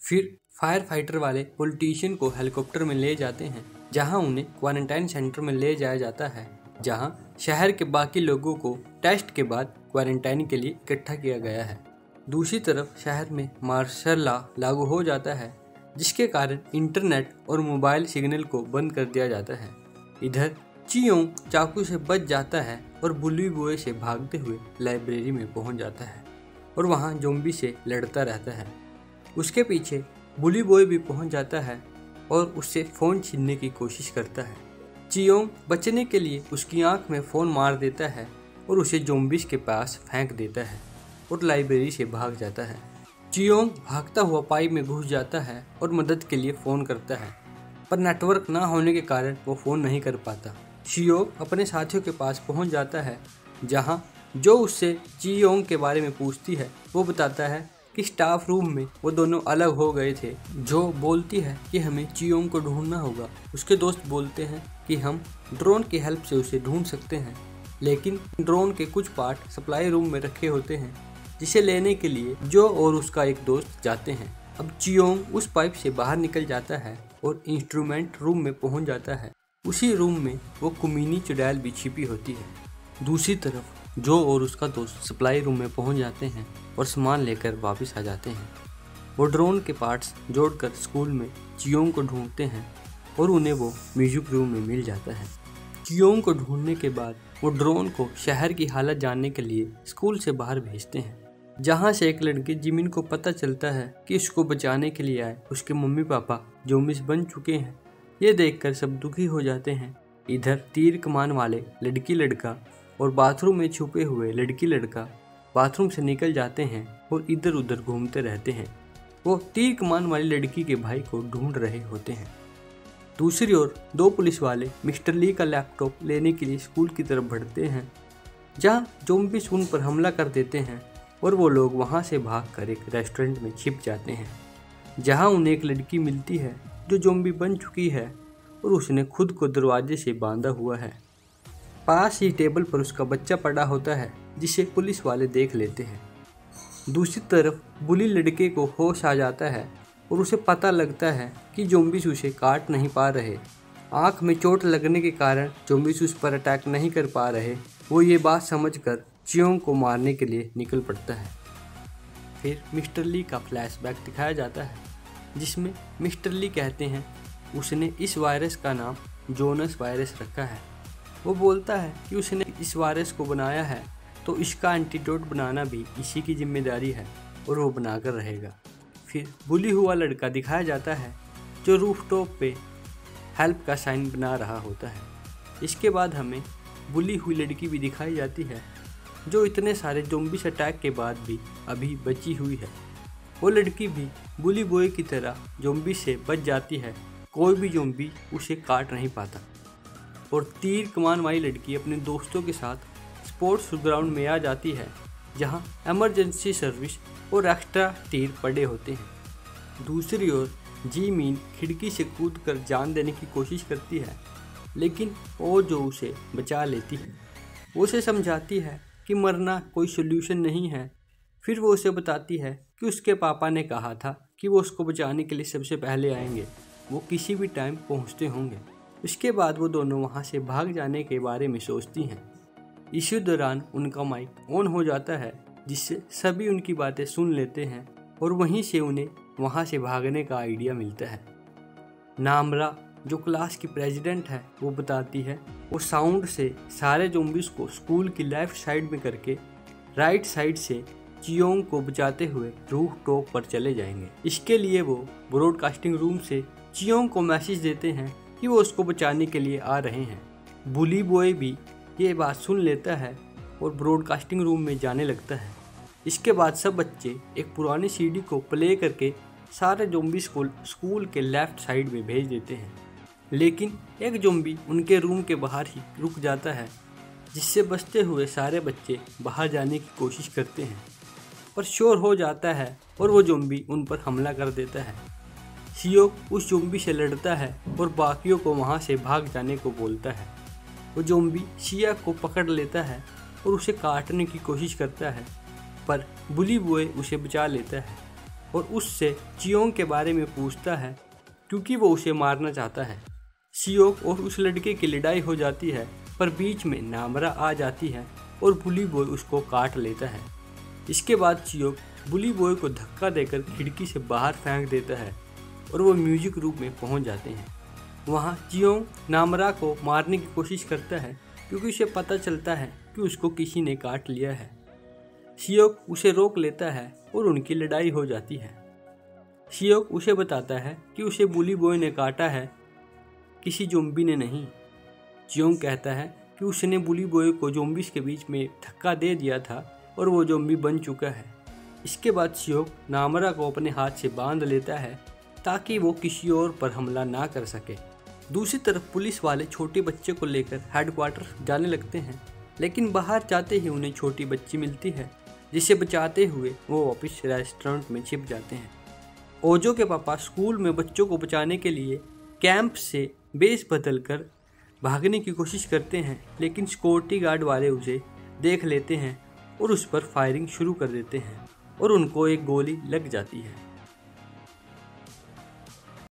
फिर fire fighter वाले politician को हेलीकॉप्टर में ले जाते हैं, जहां उन्हें क्वारंटाइन सेंटर में ले जाया जाता है, जहां शहर के बाकी लोगों को टेस्ट के बाद क्वारंटाइन के लिए इकट्ठा किया गया है। दूसरी तरफ शहर में मार्शल लॉ लागू हो जाता है, जिसके कारण इंटरनेट और मोबाइल सिग्नल को बंद कर दिया जाता है। इधर चियोंग चाकू से बच जाता है और बुली बॉय से भागते हुए लाइब्रेरी में पहुंच जाता है और वहां ज़ॉम्बी से लड़ता रहता है। उसके पीछे बुली बॉय भी पहुंच जाता है और उससे फ़ोन छीनने की कोशिश करता है। चियोंग बचने के लिए उसकी आंख में फ़ोन मार देता है और उसे ज़ॉम्बीज़ के पास फेंक देता है और लाइब्रेरी से भाग जाता है। चियोंग भागता हुआ पाइप में घुस जाता है और मदद के लिए फ़ोन करता है, पर नेटवर्क ना होने के कारण वो फ़ोन नहीं कर पाता। चियोंग अपने साथियों के पास पहुंच जाता है, जहां जो उससे चियोंग के बारे में पूछती है वो बताता है कि स्टाफ रूम में वो दोनों अलग हो गए थे। जो बोलती है कि हमें चियोंग को ढूंढना होगा। उसके दोस्त बोलते हैं कि हम ड्रोन की हेल्प से उसे ढूंढ सकते हैं, लेकिन ड्रोन के कुछ पार्ट सप्लाई रूम में रखे होते हैं, जिसे लेने के लिए जो और उसका एक दोस्त जाते हैं। अब चियोंग उस पाइप से बाहर निकल जाता है और इंस्ट्रूमेंट रूम में पहुंच जाता है। उसी रूम में वो कुमीनी चुड़ैल भी छिपी होती है। दूसरी तरफ जो और उसका दोस्त सप्लाई रूम में पहुंच जाते हैं और सामान लेकर वापस आ जाते हैं। वो ड्रोन के पार्ट्स जोड़कर स्कूल में चियोंग को ढूंढते हैं और उन्हें वो म्यूजिक रूम में मिल जाता है। चियोंग को ढूंढने के बाद वो ड्रोन को शहर की हालत जानने के लिए स्कूल से बाहर भेजते हैं, जहां से एक लड़के जिमिन को पता चलता है कि उसको बचाने के लिए आए उसके मम्मी पापा ज़ॉम्बीज़ बन चुके हैं। ये देखकर सब दुखी हो जाते हैं। इधर तीर कमान वाले लड़की लड़का और बाथरूम में छुपे हुए लड़की लड़का बाथरूम से निकल जाते हैं और इधर उधर घूमते रहते हैं। वो तीर कमान वाली लड़की के भाई को ढूंढ रहे होते हैं। दूसरी ओर दो पुलिस वाले मिस्टर ली का लैपटॉप लेने के लिए स्कूल की तरफ बढ़ते हैं, जहां ज़ॉम्बीज़ उन पर हमला कर देते हैं और वो लोग वहां से भागकर एक रेस्टोरेंट में छिप जाते हैं, जहां उन्हें एक लड़की मिलती है जो ज़ॉम्बी बन चुकी है और उसने खुद को दरवाजे से बांधा हुआ है। पास ही टेबल पर उसका बच्चा पड़ा होता है, जिसे पुलिस वाले देख लेते हैं। दूसरी तरफ बुली लड़के को होश आ जाता है और उसे पता लगता है कि ज़ॉम्बीज़ उसे काट नहीं पा रहे। आँख में चोट लगने के कारण ज़ॉम्बीज़ उस पर अटैक नहीं कर पा रहे। वो ये बात समझकर चियोंग को मारने के लिए निकल पड़ता है। फिर मिस्टर ली का फ्लैशबैक दिखाया जाता है, जिसमें मिस्टर ली कहते हैं उसने इस वायरस का नाम जोनस वायरस रखा है। वो बोलता है कि उसने इस वायरस को बनाया है तो इसका एंटीडोट बनाना भी इसी की जिम्मेदारी है और वो बनाकर रहेगा। फिर बुली हुआ लड़का दिखाया जाता है जो रूफटॉप पे हेल्प का साइन बना रहा होता है। इसके बाद हमें बुली हुई लड़की भी दिखाई जाती है, जो इतने सारे ज़ॉम्बीज़ अटैक के बाद भी अभी बची हुई है। वो लड़की भी बुली बॉय की तरह ज़ॉम्बी से बच जाती है। कोई भी ज़ॉम्बी उसे काट नहीं पाता। और तीर कमान वाली लड़की अपने दोस्तों के साथ स्पोर्ट्स ग्राउंड में आ जाती है, जहां इमरजेंसी सर्विस और एक्स्ट्रा तीर पड़े होते हैं। दूसरी ओर जी मीन खिड़की से कूदकर जान देने की कोशिश करती है, लेकिन वो जो उसे बचा लेती है। वो उसे समझाती है कि मरना कोई सोल्यूशन नहीं है। फिर वो उसे बताती है कि उसके पापा ने कहा था कि वो उसको बचाने के लिए सबसे पहले आएंगे, वो किसी भी टाइम पहुंचते होंगे। इसके बाद वो दोनों वहां से भाग जाने के बारे में सोचती हैं। इसी दौरान उनका माइक ऑन हो जाता है, जिससे सभी उनकी बातें सुन लेते हैं और वहीं से उन्हें वहां से भागने का आइडिया मिलता है। नामरा जो क्लास की प्रेसिडेंट है, वो बताती है वो साउंड से सारे ज़ॉम्बीज़ को स्कूल की लेफ्ट साइड में करके राइट साइड से चियोंग को बचाते हुए रूफ टॉप पर चले जाएंगे। इसके लिए वो ब्रॉडकास्टिंग रूम से चियोंग को मैसेज देते हैं कि वो उसको बचाने के लिए आ रहे हैं। बुली बॉय भी ये बात सुन लेता है और ब्रॉडकास्टिंग रूम में जाने लगता है। इसके बाद सब बच्चे एक पुरानी सीडी को प्ले करके सारे ज़ॉम्बीज़ को स्कूल के लेफ्ट साइड में भेज देते हैं, लेकिन एक ज़ॉम्बी उनके रूम के बाहर ही रुक जाता है, जिससे बचते हुए सारे बच्चे बाहर जाने की कोशिश करते हैं, पर शोर हो जाता है और वो ज़ॉम्बी उन पर हमला कर देता है। शियो उस ज़ॉम्बी से लड़ता है और बाकियों को वहाँ से भाग जाने को बोलता है। वो ज़ॉम्बी शिया को पकड़ लेता है और उसे काटने की कोशिश करता है, पर बुली बॉय उसे बचा लेता है। और उससे चियोंग के बारे में पूछता है क्योंकि वो उसे मारना चाहता है। सियोक और उस लड़के की लड़ाई हो जाती है, पर बीच में नामरा आ जाती है और बुली बॉय उसको काट लेता है। इसके बाद सियोक बुली बॉय को धक्का देकर खिड़की से बाहर फेंक देता है और वो म्यूजिक रूम में पहुंच जाते हैं। वहाँ चियोंग नामरा को मारने की कोशिश करता है क्योंकि उसे पता चलता है कि उसको किसी ने काट लिया है। सियोक उसे रोक लेता है और उनकी लड़ाई हो जाती है। सियोक उसे बताता है कि उसे बुली बॉय ने काटा है, किसी ज़ॉम्बी ने नहीं। चियोंग कहता है कि उसने बुली बॉय को ज़ॉम्बीज़ के बीच में धक्का दे दिया था और वो ज़ॉम्बी बन चुका है। इसके बाद सियोक नामरा को अपने हाथ से बांध लेता है ताकि वो किसी और पर हमला ना कर सके। दूसरी तरफ पुलिस वाले छोटे बच्चे को लेकर हेडक्वार्टर जाने लगते हैं, लेकिन बाहर जाते ही उन्हें छोटी बच्ची मिलती है जिसे बचाते हुए वो वापस रेस्टोरेंट में छिप जाते हैं। ओजो के पापा स्कूल में बच्चों को बचाने के लिए कैंप से बेस बदल कर भागने की कोशिश करते हैं, लेकिन सिक्योरिटी गार्ड वाले उसे देख लेते हैं और उस पर फायरिंग शुरू कर देते हैं और उनको एक गोली लग जाती है।